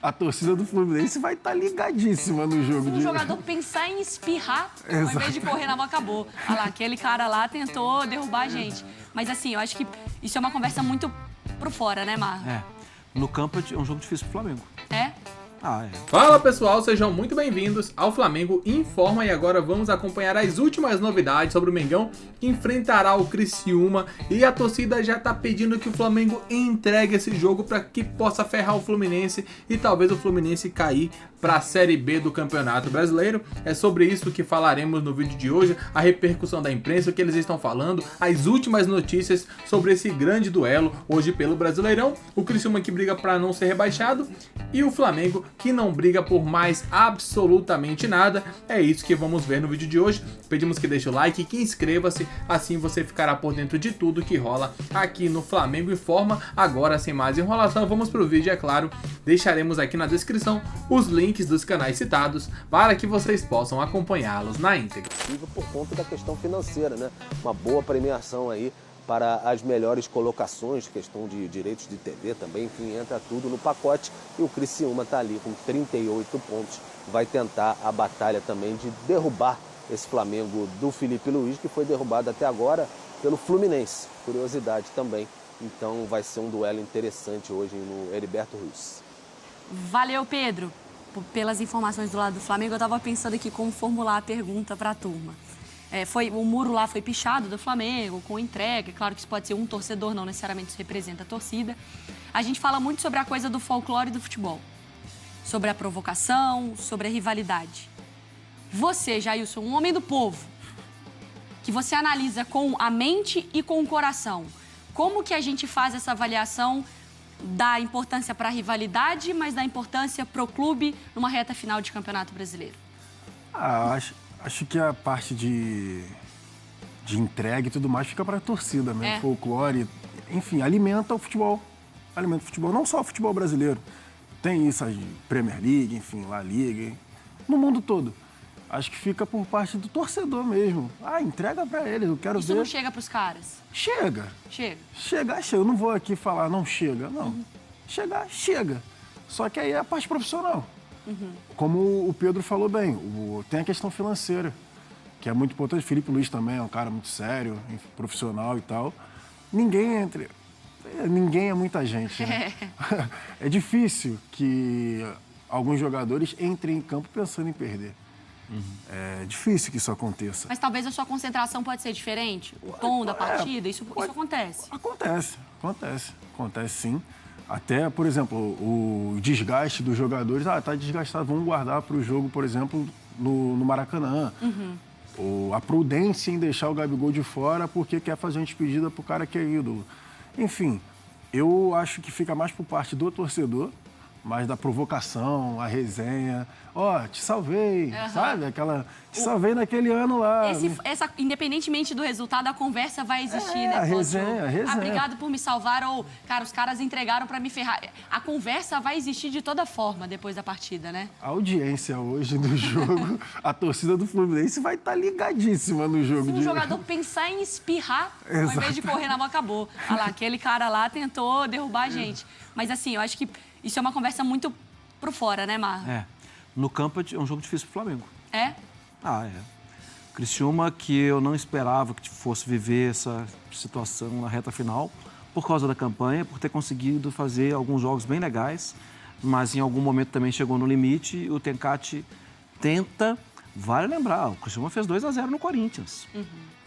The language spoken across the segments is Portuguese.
a torcida do Fluminense vai estar ligadíssima no jogo. Se um jogador pensar em espirrar, ao invés de correr na bola, acabou. Olha lá, aquele cara lá tentou derrubar a gente. Mas assim, eu acho que isso é uma conversa muito pro fora, né, Marlon? No campo é um jogo difícil pro Flamengo. É? Fala pessoal, sejam muito bem-vindos ao Flamengo Informa e agora vamos acompanhar as últimas novidades sobre o Mengão que enfrentará o Criciúma e a torcida já tá pedindo que o Flamengo entregue esse jogo para que possa ferrar o Fluminense e talvez o Fluminense cair para a Série B do Campeonato Brasileiro. É sobre isso que falaremos no vídeo de hoje, a repercussão da imprensa, o que eles estão falando, as últimas notícias sobre esse grande duelo hoje pelo Brasileirão, o Criciúma que briga para não ser rebaixado e o Flamengo que não briga por mais absolutamente nada. É isso que vamos ver no vídeo de hoje. Pedimos que deixe o like e que inscreva-se, assim você ficará por dentro de tudo que rola aqui no Flamengo Informa. Agora, sem mais enrolação, vamos pro vídeo, é claro. Deixaremos aqui na descrição os links dos canais citados para que vocês possam acompanhá-los na íntegra. Por conta da questão financeira, né? Uma boa premiação aí para as melhores colocações, questão de direitos de TV também, enfim, entra tudo no pacote e o Criciúma está ali com 38 pontos, vai tentar a batalha também de derrubar esse Flamengo do Felipe Luiz, que foi derrubado até agora pelo Fluminense, curiosidade também, então vai ser um duelo interessante hoje no Heriberto Ruiz. Valeu, Pedro, pelas informações do lado do Flamengo. Eu estava pensando aqui como formular a pergunta para a turma. O muro lá foi pichado do Flamengo, com entrega. Claro que isso pode ser um torcedor, não necessariamente isso representa a torcida. A gente fala muito sobre a coisa do folclore do futebol. Sobre a provocação, sobre a rivalidade. Você, Jailson, um homem do povo, que você analisa com a mente e com o coração, como que a gente faz essa avaliação da importância para a rivalidade, mas da importância para o clube numa reta final de Campeonato Brasileiro? Acho que a parte de entrega e tudo mais fica para a torcida mesmo. Folclore, enfim, alimenta o futebol. Alimenta o futebol, não só o futebol brasileiro. Tem isso, a Premier League, enfim, La Liga, no mundo todo. Acho que fica por parte do torcedor mesmo. Entrega pra eles, eu quero ver. Isso não chega pros caras? Chega. Chega. Eu não vou aqui falar, não chega, não. Chega. Só que aí é a parte profissional. Como o Pedro falou bem, tem a questão financeira, que é muito importante. O Felipe Luiz também é um cara muito sério, profissional e tal. Ninguém é muita gente, né? É difícil que alguns jogadores entrem em campo pensando em perder. É difícil que isso aconteça. Mas talvez a sua concentração pode ser diferente? O tom da partida, isso acontece? Acontece sim. Até, por exemplo, o desgaste dos jogadores. Tá desgastado, vamos guardar para o jogo, por exemplo, no Maracanã. Ou a prudência em deixar o Gabigol de fora porque quer fazer uma despedida pro cara que é ídolo. Enfim, eu acho que fica mais por parte do torcedor, mais da provocação, a resenha. Te salvei, sabe? Te salvei naquele ano lá. Independentemente do resultado, a conversa vai existir, né? A resenha. Obrigado por me salvar, ou, cara, os caras entregaram pra me ferrar. A conversa vai existir de toda forma depois da partida, né? A audiência hoje do jogo, a torcida do Fluminense vai estar ligadíssima no jogo. Se um jogador pensar em espirrar, ao invés de correr na bola, acabou. Olha lá, aquele cara lá tentou derrubar a gente. Mas assim, eu acho que isso é uma conversa muito pro fora, né, Marlon? No campo é um jogo difícil pro Flamengo. É? Criciúma, que eu não esperava que fosse viver essa situação na reta final, por causa da campanha, por ter conseguido fazer alguns jogos bem legais, mas em algum momento também chegou no limite. O Tencate tenta, vale lembrar, o Criciúma fez 2-0 no Corinthians.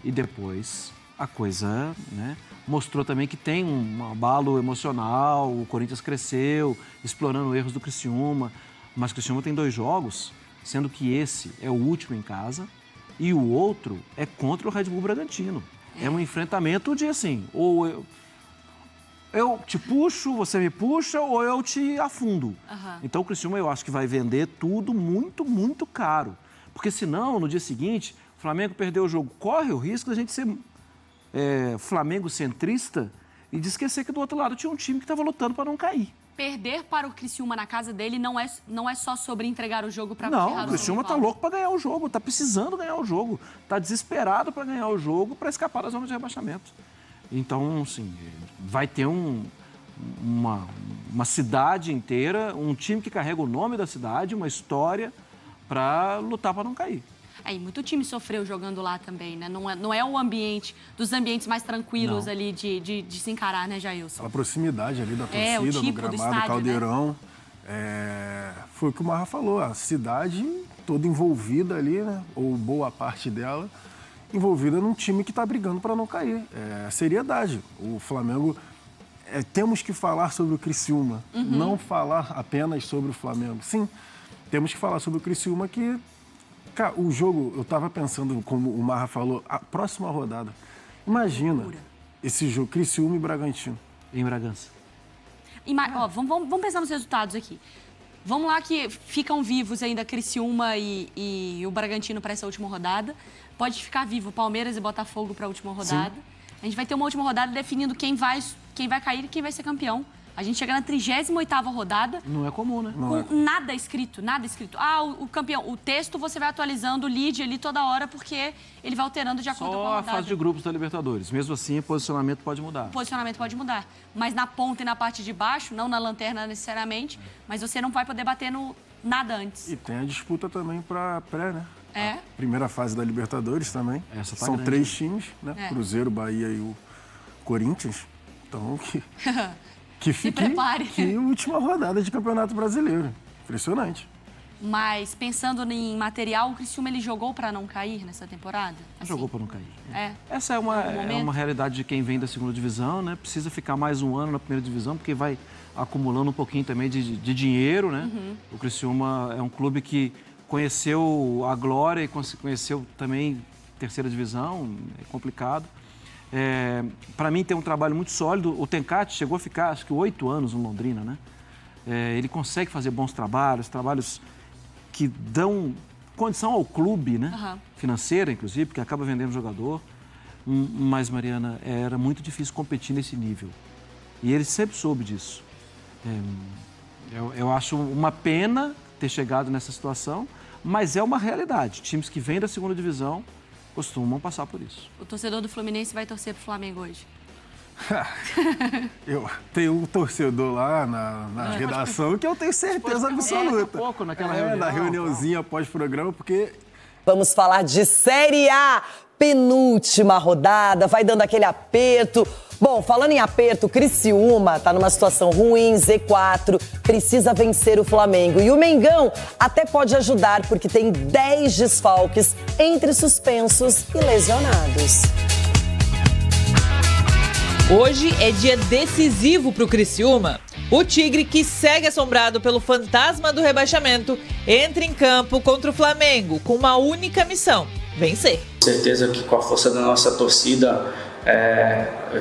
E depois a coisa, né, mostrou também que tem um abalo emocional, o Corinthians cresceu, explorando erros do Criciúma, mas o Criciúma tem 2 jogos, sendo que esse é o último em casa e o outro é contra o Red Bull Bragantino. É um enfrentamento de assim, ou eu te puxo, você me puxa, ou eu te afundo. Então o Criciúma eu acho que vai vender tudo muito, muito caro. Porque senão, no dia seguinte, o Flamengo perdeu o jogo. Corre o risco da gente ser Flamengo centrista e de esquecer que do outro lado tinha um time que estava lutando para não cair. Perder para o Criciúma na casa dele não é só sobre entregar o jogo para ferrar o rival. Não, o Criciúma tá louco para ganhar o jogo, tá precisando ganhar o jogo, tá desesperado para ganhar o jogo para escapar da zona de rebaixamento. Então, sim, vai ter uma cidade inteira, um time que carrega o nome da cidade, uma história para lutar para não cair. Aí, muito time sofreu jogando lá também, né? Não é o ambiente, dos ambientes mais tranquilos ali de se encarar, né, Jailson? A proximidade ali da torcida, o tipo no gramado, do estádio, Caldeirão. Foi o que o Marra falou, a cidade toda envolvida ali, né? Ou boa parte dela, envolvida num time que está brigando para não cair. Seriedade. O Flamengo... temos que falar sobre o Criciúma, não falar apenas sobre o Flamengo. Sim, temos que falar sobre o Criciúma que... Cara, o jogo, eu estava pensando, como o Marra falou, a próxima rodada. Imagina esse jogo, Criciúma e Bragantino. Em Bragança. Vamos pensar nos resultados aqui. Vamos lá que ficam vivos ainda Criciúma e o Bragantino para essa última rodada. Pode ficar vivo Palmeiras e Botafogo para a última rodada. Sim. A gente vai ter uma última rodada definindo quem vai cair e quem vai ser campeão. A gente chega na 38ª rodada. Não é comum, né? Com nada escrito, nada escrito. O campeão, o texto você vai atualizando o lead ali toda hora, porque ele vai alterando de acordo com a rodada. Só a fase de grupos da Libertadores. Mesmo assim, o posicionamento pode mudar. O posicionamento pode mudar. Mas na ponta e na parte de baixo, não na lanterna necessariamente, mas você não vai poder bater no nada antes. E tem a disputa também para pré, né? A primeira fase da Libertadores também. Essa tá São grande. 3 times, né? Cruzeiro, Bahia e o Corinthians. Então, que fique que última rodada de Campeonato Brasileiro. Impressionante. Mas, pensando em material, o Criciúma ele jogou para não cair nessa temporada? Assim? Jogou para não cair. Essa é uma realidade de quem vem da segunda divisão, né? Precisa ficar mais um ano na primeira divisão, porque vai acumulando um pouquinho também de dinheiro, né? O Criciúma é um clube que conheceu a glória e conheceu também terceira divisão, é complicado. Para mim tem um trabalho muito sólido. O Tencati chegou a ficar, acho que 8 anos no Londrina, né? Ele consegue fazer bons trabalhos que dão condição ao clube, né? Financeira, inclusive, porque acaba vendendo jogador. Mas, Mariana, era muito difícil competir nesse nível. E ele sempre soube disso. Eu acho uma pena ter chegado nessa situação, mas é uma realidade. Times que vêm da segunda divisão costumam passar por isso. O torcedor do Fluminense vai torcer pro Flamengo hoje? Eu tenho um torcedor lá na redação que eu tenho certeza absoluta. Pouco naquela reunião. Na reuniãozinha pós-programa, porque... Vamos falar de Série A, penúltima rodada, vai dando aquele aperto. Bom, falando em aperto, Criciúma tá numa situação ruim, Z4, precisa vencer o Flamengo. E o Mengão até pode ajudar, porque tem 10 desfalques entre suspensos e lesionados. Hoje é dia decisivo para o Criciúma. O Tigre, que segue assombrado pelo fantasma do rebaixamento, entra em campo contra o Flamengo com uma única missão: vencer. Certeza que com a força da nossa torcida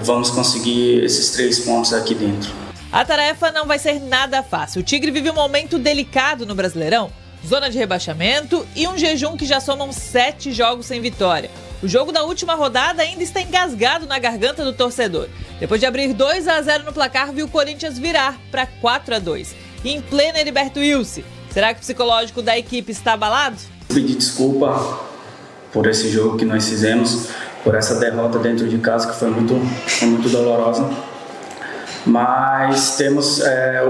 vamos conseguir esses 3 pontos aqui dentro. A tarefa não vai ser nada fácil. O Tigre vive um momento delicado no Brasileirão. Zona de rebaixamento e um jejum que já somam 7 jogos sem vitória. O jogo da última rodada ainda está engasgado na garganta do torcedor. Depois de abrir 2-0 no placar, viu o Corinthians virar para 4-2. E em plena Heriberto Wilson, será que o psicológico da equipe está abalado? Pedir desculpa por esse jogo que nós fizemos, por essa derrota dentro de casa que foi muito dolorosa. Mas temos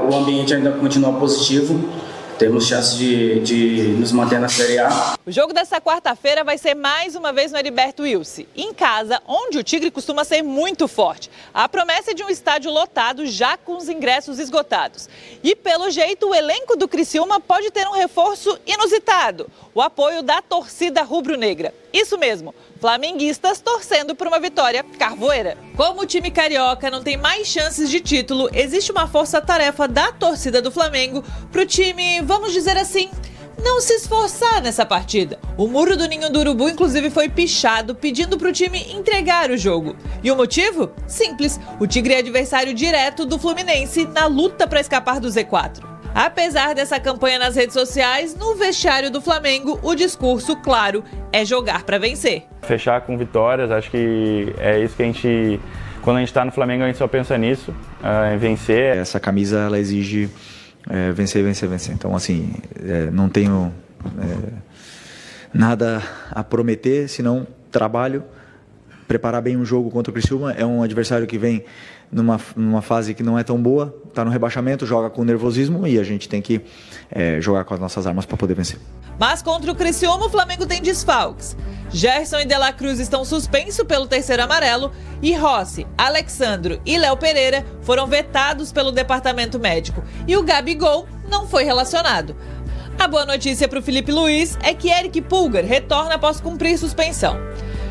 o ambiente ainda continua positivo. Temos chance de nos manter na Série A. O jogo dessa quarta-feira vai ser mais uma vez no Heriberto Wilson, em casa, onde o Tigre costuma ser muito forte. A promessa é de um estádio lotado, já com os ingressos esgotados. E, pelo jeito, o elenco do Criciúma pode ter um reforço inusitado: o apoio da torcida rubro-negra. Isso mesmo, flamenguistas torcendo por uma vitória carvoeira. Como o time carioca não tem mais chances de título, existe uma força-tarefa da torcida do Flamengo para o time, vamos dizer assim, não se esforçar nessa partida. O muro do Ninho do Urubu, inclusive, foi pichado, pedindo para o time entregar o jogo. E o motivo? Simples, o Tigre é adversário direto do Fluminense na luta para escapar do Z4. Apesar dessa campanha nas redes sociais, no vestiário do Flamengo, o discurso, claro, é jogar para vencer. Fechar com vitórias, acho que é isso que a gente... Quando a gente está no Flamengo, a gente só pensa nisso, em vencer. Essa camisa, ela exige vencer. Então, assim, não tenho nada a prometer, senão trabalho, preparar bem um jogo contra o Criciúma. É um adversário que vem numa fase que não é tão boa, está no rebaixamento, joga com nervosismo e a gente tem que jogar com as nossas armas para poder vencer. Mas contra o Criciúma, o Flamengo tem desfalques. Gerson e De La Cruz estão suspensos pelo terceiro amarelo e Rossi, Alexandro e Léo Pereira foram vetados pelo departamento médico. E o Gabigol não foi relacionado. A boa notícia para o Felipe Luiz é que Eric Pulgar retorna após cumprir suspensão.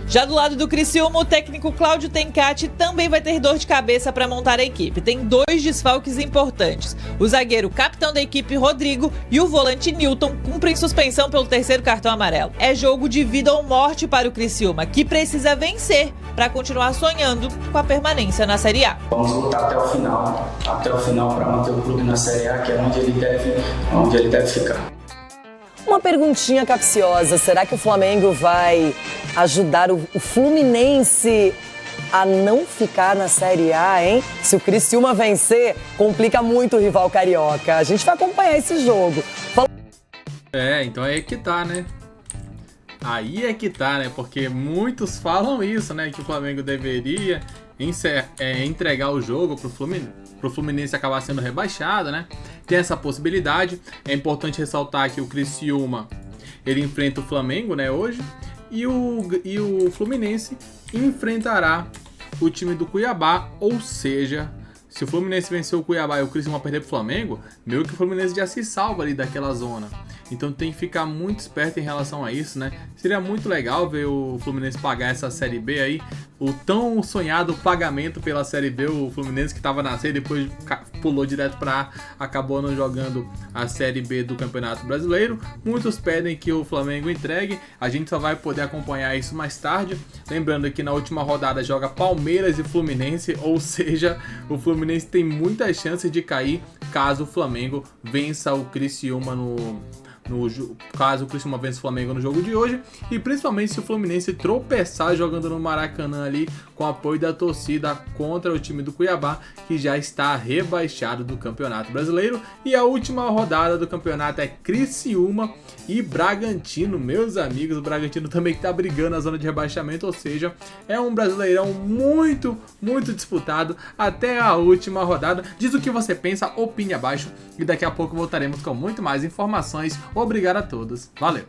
Já do lado do Criciúma, o técnico Cláudio Tencati também vai ter dor de cabeça para montar a equipe. Tem 2 desfalques importantes. O zagueiro capitão da equipe, Rodrigo, e o volante Nilton cumprem suspensão pelo terceiro cartão amarelo. É jogo de vida ou morte para o Criciúma, que precisa vencer para continuar sonhando com a permanência na Série A. Vamos lutar até o final para manter o clube na Série A, que é onde ele deve ficar. Uma perguntinha capciosa, será que o Flamengo vai ajudar o Fluminense a não ficar na Série A, hein? Se o Criciúma vencer, complica muito o rival carioca. A gente vai acompanhar esse jogo. Então aí é que tá, né? Aí é que tá, né? Porque muitos falam isso, né? Que o Flamengo deveria entregar o jogo pro Fluminense acabar sendo rebaixado, né? Tem essa possibilidade. É importante ressaltar que o Criciúma, ele enfrenta o Flamengo, né, hoje, e o Fluminense enfrentará o time do Cuiabá, ou seja, se o Fluminense vencer o Cuiabá e o Criciúma perder pro Flamengo, meio que o Fluminense já se salva ali daquela zona. Então tem que ficar muito esperto em relação a isso, né? Seria muito legal ver o Fluminense pagar essa Série B aí, o tão sonhado pagamento pela Série B, o Fluminense que estava na C, depois pulou direto para A, acabou não jogando a Série B do Campeonato Brasileiro. Muitos pedem que o Flamengo entregue, a gente só vai poder acompanhar isso mais tarde. Lembrando que na última rodada joga Palmeiras e Fluminense, ou seja, o Fluminense tem muitas chances de cair caso o Flamengo vença o Criciúma caso o Criciúma vença o Flamengo no jogo de hoje, e principalmente se o Fluminense tropeçar jogando no Maracanã ali com apoio da torcida contra o time do Cuiabá, que já está rebaixado do Campeonato Brasileiro. E a última rodada do campeonato é Criciúma e Bragantino, meus amigos. O Bragantino também está brigando na zona de rebaixamento, ou seja, é um Brasileirão muito, muito disputado até a última rodada. Diz o que você pensa, opine abaixo, e daqui a pouco voltaremos com muito mais informações. Obrigado a todos, valeu!